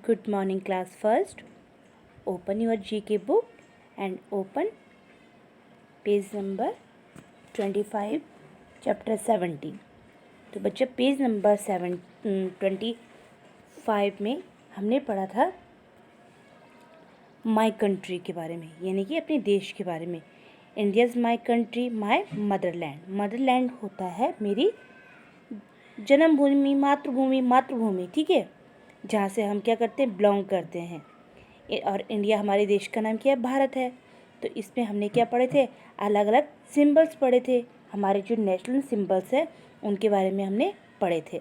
Good morning, class. First, open your GK book and open page number 25, chapter 17. तो बच्चे page number 25 में हमने पढ़ा था माई कंट्री के बारे में, यानी कि अपने देश के बारे में. India is my country, my Motherland. Motherland होता है मेरी जन्मभूमि, मातृभूमि, ठीक है, जहाँ से हम क्या करते हैं, बिलोंग करते हैं. और इंडिया हमारे देश का नाम क्या है, भारत है. तो इसमें हमने क्या पढ़े थे, अलग अलग सिंबल्स पढ़े थे. हमारे जो नेशनल सिंबल्स है उनके बारे में हमने पढ़े थे.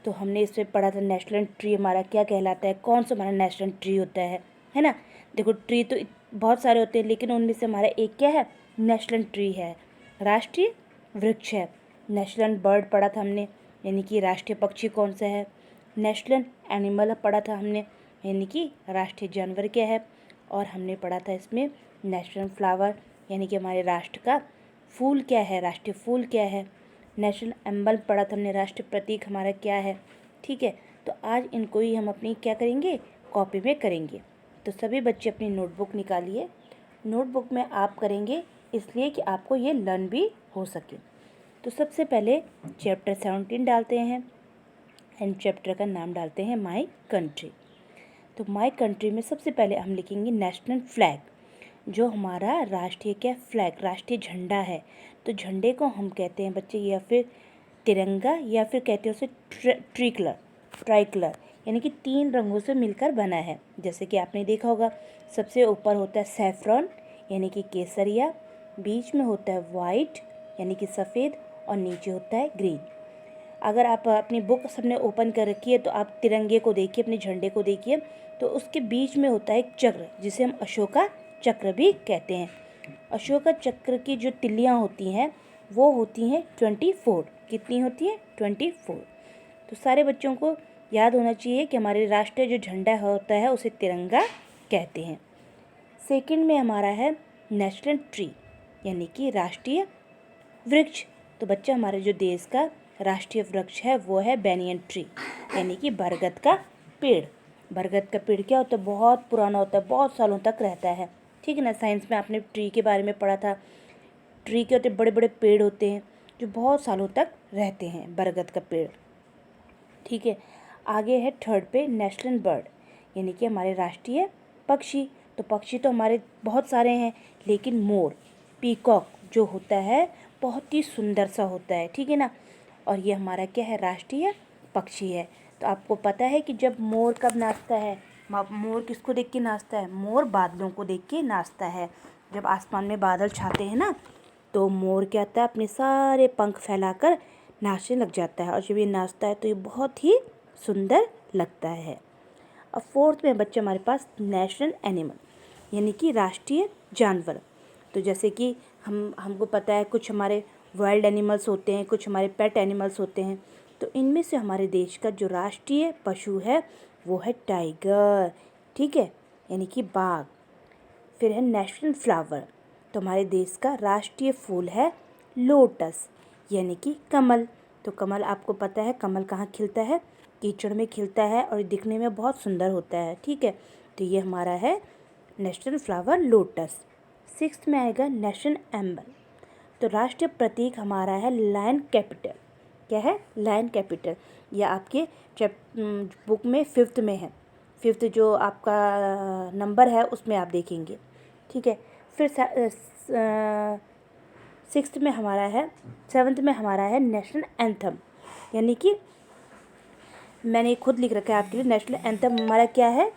तो हमने इसमें पढ़ा था नेशनल ट्री हमारा क्या कहलाता है, कौन सा हमारा नेशनल ट्री होता है ना. देखो ट्री तो बहुत सारे होते हैं, लेकिन उनमें से हमारा एक क्या है, नेशनल ट्री है, राष्ट्रीय वृक्ष है. नेशनल बर्ड पढ़ा था हमने, यानी कि राष्ट्रीय पक्षी कौन सा है. नेशनल एनिमल पढ़ा था हमने, यानी कि राष्ट्रीय जानवर क्या है. और हमने पढ़ा था इसमें नेशनल फ्लावर, यानी कि हमारे राष्ट्र का फूल क्या है, राष्ट्रीय फूल क्या है. नेशनल एम्बल पढ़ा था हमने, राष्ट्रीय प्रतीक हमारा क्या है. ठीक है, तो आज इनको ही हम अपनी क्या करेंगे, कॉपी में करेंगे. तो सभी बच्चे अपनी नोटबुक निकालिए. नोटबुक में आप करेंगे इसलिए कि आपको ये लर्न भी हो सके. तो सबसे पहले चैप्टर 17 डालते हैं एंड चैप्टर का नाम डालते हैं माई कंट्री. तो माई कंट्री में सबसे पहले हम लिखेंगे नेशनल फ्लैग, जो हमारा राष्ट्रीय क्या फ्लैग, राष्ट्रीय झंडा है. तो झंडे को हम कहते हैं बच्चे या फिर तिरंगा या फिर कहते हैं उसे ट्राइकलर, यानी कि 3 रंगों से मिलकर बना है. जैसे कि आपने देखा होगा, सबसे ऊपर होता है सैफरॉन यानी कि केसरिया, बीच में होता है वाइट यानी कि सफ़ेद, और नीचे होता है ग्रीन. अगर आप अपनी बुक सबने ओपन कर रखी है तो आप तिरंगे को देखिए, अपने झंडे को देखिए, तो उसके बीच में होता है एक चक्र जिसे हम अशोका चक्र भी कहते हैं. अशोका चक्र की जो तिल्लियाँ होती हैं वो होती हैं 24. कितनी होती हैं, 24. तो सारे बच्चों को याद होना चाहिए कि हमारे राष्ट्रीय जो झंडा होता है उसे तिरंगा कहते हैं. सेकंड में हमारा है नेशनल ट्री, यानी कि राष्ट्रीय वृक्ष. तो बच्चा हमारे जो देश का राष्ट्रीय वृक्ष है वो है बैनियन ट्री, यानी कि बरगद का पेड़. बरगद का पेड़ क्या होता है, बहुत पुराना होता है, बहुत सालों तक रहता है. ठीक है ना, साइंस में आपने ट्री के बारे में पढ़ा था. ट्री के होते बड़े बड़े पेड़ होते हैं जो बहुत सालों तक रहते हैं, बरगद का पेड़. ठीक है, आगे है थर्ड पे नेशनल बर्ड, यानी कि हमारे राष्ट्रीय पक्षी. तो पक्षी तो हमारे बहुत सारे हैं, लेकिन मोर, पीकॉक जो होता है बहुत ही सुंदर सा होता है. ठीक है ना, और ये हमारा क्या है, राष्ट्रीय पक्षी है. तो आपको पता है कि जब मोर कब नाचता है, मोर किसको देख के नाचता है, मोर बादलों को देख के नाचता है. जब आसमान में बादल छाते हैं ना, तो मोर क्या होता है, अपने सारे पंख फैलाकर नाचने लग जाता है. और जब ये नाचता है तो ये बहुत ही सुंदर लगता है. अब फोर्थ में बच्चे हमारे पास नेशनल एनिमल, यानी कि राष्ट्रीय जानवर. तो जैसे कि हमको पता है कुछ हमारे वाइल्ड एनिमल्स होते हैं, कुछ हमारे पेट एनिमल्स होते हैं. तो इनमें से हमारे देश का जो राष्ट्रीय पशु है वो है टाइगर. ठीक है, यानी कि बाघ. फिर है नेशनल फ्लावर, तो हमारे देश का राष्ट्रीय फूल है लोटस, यानी कि कमल. तो कमल आपको पता है कमल कहाँ खिलता है, कीचड़ में खिलता है और दिखने में बहुत सुंदर होता है. ठीक है, तो ये हमारा है नेशनल फ्लावर लोटस. 6th में आएगा नेशनल एम्बल. तो राष्ट्रीय प्रतीक हमारा है लायन कैपिटल. क्या है, लायन कैपिटल. यह आपके बुक में 5th में है. 5th जो आपका नंबर है उसमें आप देखेंगे. ठीक है, फिर 6th में हमारा है, 7th में हमारा है नेशनल एंथम, यानी कि मैंने खुद लिख रखा है आपके लिए. नेशनल एंथम हमारा क्या है,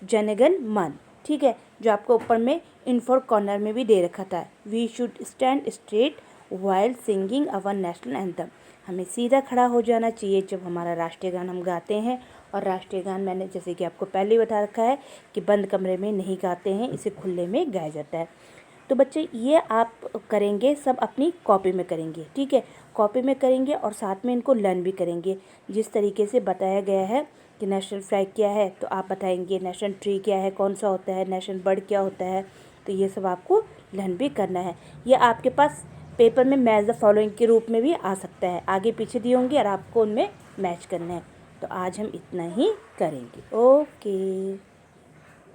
जनगण मन. ठीक है, जो आपको ऊपर में इनफोर कॉर्नर में भी दे रखा था. We should stand straight while singing our national anthem. हमें सीधा खड़ा हो जाना चाहिए जब हमारा राष्ट्रीय गान हम गाते हैं. और राष्ट्रीय गान मैंने जैसे कि आपको पहले ही बता रखा है कि बंद कमरे में नहीं गाते हैं, इसे खुले में गाया जाता है. तो बच्चे ये आप करेंगे, सब अपनी कॉपी में करेंगे. ठीक है, कॉपी में करेंगे और साथ में इनको लर्न भी करेंगे. जिस तरीके से बताया गया है कि नेशनल फ्लैग क्या है तो आप बताएंगे, नेशनल ट्री क्या है, कौन सा होता है, नेशनल बर्ड क्या होता है. तो ये सब आपको लर्न भी करना है. ये आपके पास पेपर में मैच द फॉलोइंग के रूप में भी आ सकता है. आगे पीछे दिए होंगे और आपको उनमें मैच करना है. तो आज हम इतना ही करेंगे। ओके।